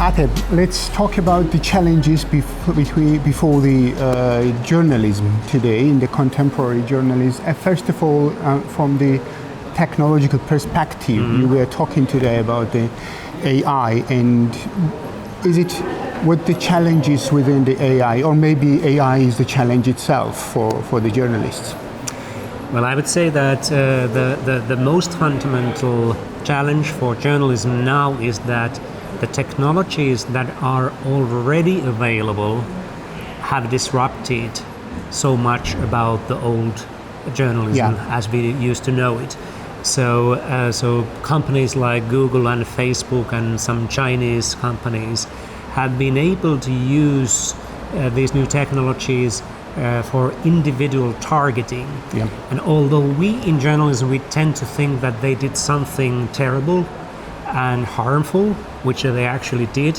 Ate, let's talk about the challenges before the journalism today, in the contemporary journalism. First of all, from the technological perspective, you were talking today about the AI, and what the challenges within the AI, or maybe AI is the challenge itself for the journalists? Well, I would say that the most fundamental challenge for journalism now is that the technologies that are already available have disrupted so much about the old journalism as we used to know it. So companies like Google and Facebook and some Chinese companies have been able to use these new technologies for individual targeting. And although we in journalism, we tend to think that they did something terrible and harmful, which they actually did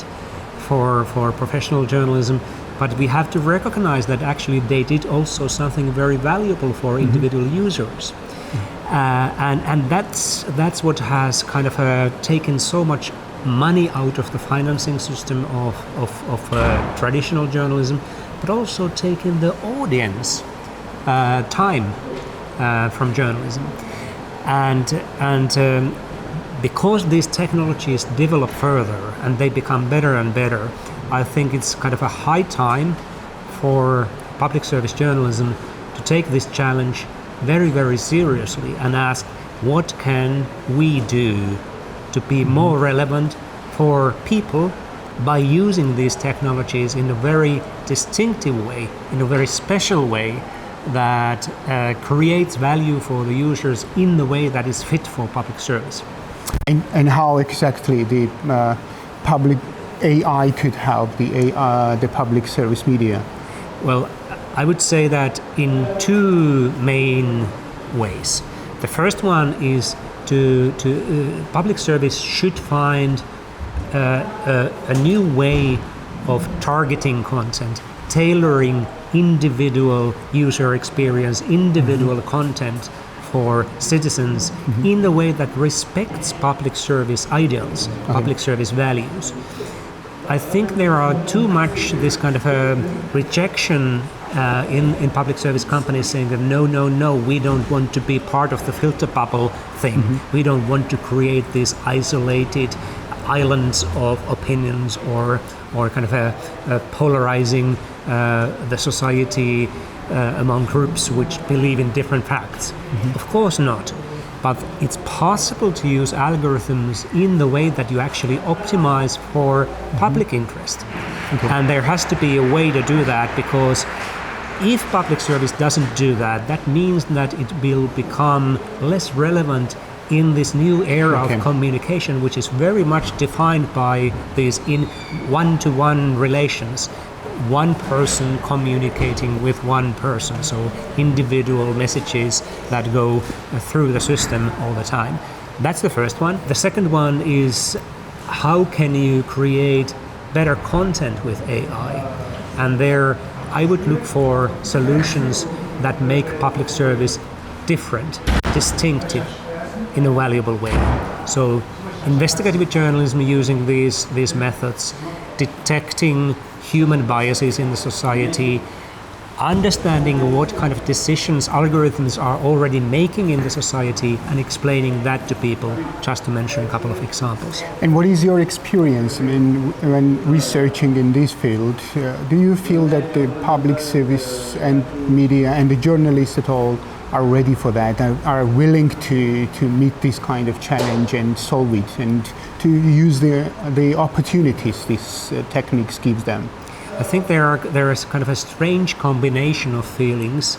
for professional journalism, but we have to recognize that actually they did also something very valuable for individual users. And that's what has kind of taken so much money out of the financing system of traditional journalism, but also taking the audience time from journalism. And because these technologies develop further and they become better and better, I think it's kind of a high time for public service journalism to take this challenge very, very seriously and ask, what can we do to be more relevant for people by using these technologies in a very distinctive way, in a very special way that creates value for the users in the way that is fit for public service. And how exactly the public AI could help the public service media? Well, I would say that in two main ways. The first one is to public service should find a new way of targeting content, tailoring individual user experience, individual content for citizens in a way that respects public service ideals, public service values. I think there are too much this kind of a rejection in public service companies saying that no, we don't want to be part of the filter bubble thing. We don't want to create these isolated islands of opinions or kind of a polarizing the society among groups which believe in different facts. Of course not. But it's possible to use algorithms in the way that you actually optimize for public interest. And there has to be a way to do that, because if public service doesn't do that, that means that it will become less relevant in this new era of communication, which is very much defined by these in one-to-one relations. One person communicating with one person, so individual messages that go through the system all the time. That's the first one. The second one is, how can you create better content with AI? And there I would look for solutions that make public service different, distinctive in a valuable way. So investigative journalism using these methods, detecting human biases in the society, understanding what kind of decisions algorithms are already making in the society, and explaining that to people, just to mention a couple of examples. And what is your experience when researching in this field? Do you feel that the public service and media and the journalists at all are ready for that, are willing to meet this kind of challenge and solve it, and to use the opportunities these techniques gives them? I think there is kind of a strange combination of feelings.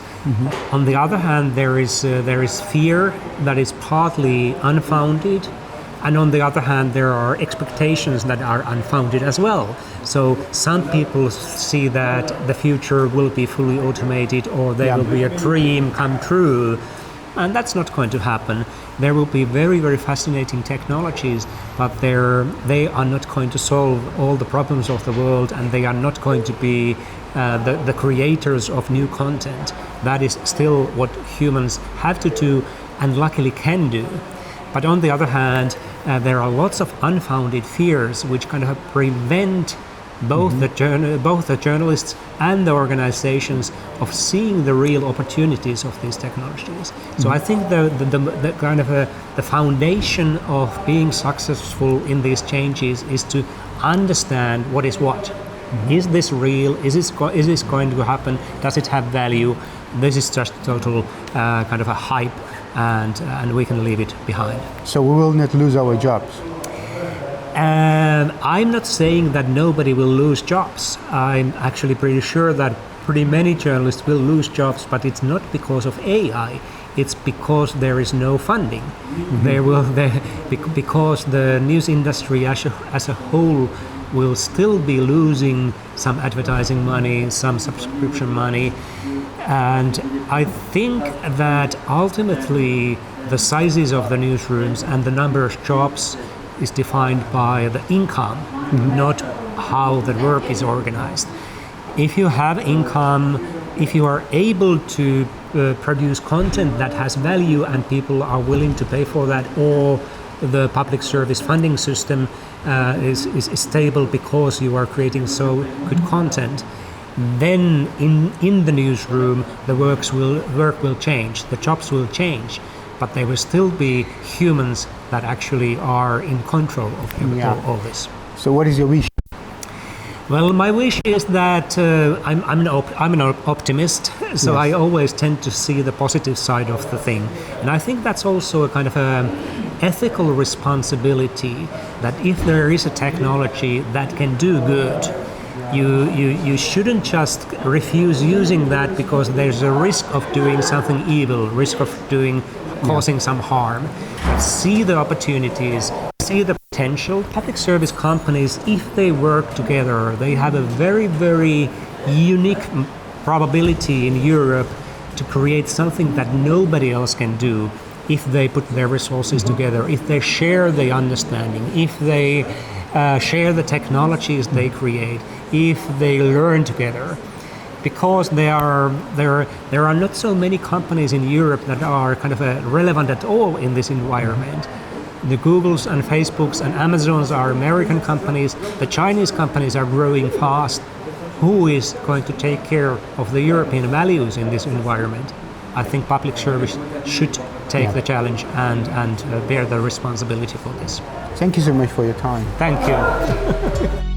On the other hand, there is fear that is partly unfounded, and on the other hand, there are expectations that are unfounded as well. So some people see that the future will be fully automated, or there will be a dream come true, and that's not going to happen. There will be very, very fascinating technologies, but they are not going to solve all the problems of the world, and they are not going to be the creators of new content. That is still what humans have to do, and luckily can do. But on the other hand, there are lots of unfounded fears which kind of prevent both the journalists and the organizations of seeing the real opportunities of these technologies. So I think the kind of the foundation of being successful in these changes is to understand what is what. Is this real? Is this going to happen? Does it have value? This is just total kind of a hype, and we can leave it behind. So we will not lose our jobs. I'm not saying that nobody will lose jobs. I'm actually pretty sure that pretty many journalists will lose jobs, but it's not because of AI. It's because there is no funding. Because the news industry as a whole will still be losing some advertising money, some subscription money. And I think that ultimately the sizes of the newsrooms and the number of jobs is defined by the income, not how the work is organized. If you have income, if you are able to produce content that has value and people are willing to pay for that, or the public service funding system is stable because you are creating so good content, then in the newsroom the work will change, the jobs will change, but there will still be humans that actually are in control of all this. So what is your wish? Well, my wish is that I'm an optimist, so I always tend to see the positive side of the thing. And I think that's also a kind of ethical responsibility, that if there is a technology that can do good, you shouldn't just refuse using that because there's a risk of doing something evil, risk of causing some harm. See the opportunities, see the potential. Public service companies, if they work together, they have a very, very unique probability in Europe to create something that nobody else can do if they put their resources together, if they share the understanding, if they share the technologies they create, if they learn together. Because there are not so many companies in Europe that are kind of relevant at all in this environment. The Googles and Facebooks and Amazons are American companies. The Chinese companies are growing fast. Who is going to take care of the European values in this environment? I think public service should take the challenge and bear the responsibility for this. Thank you so much for your time. Thank you.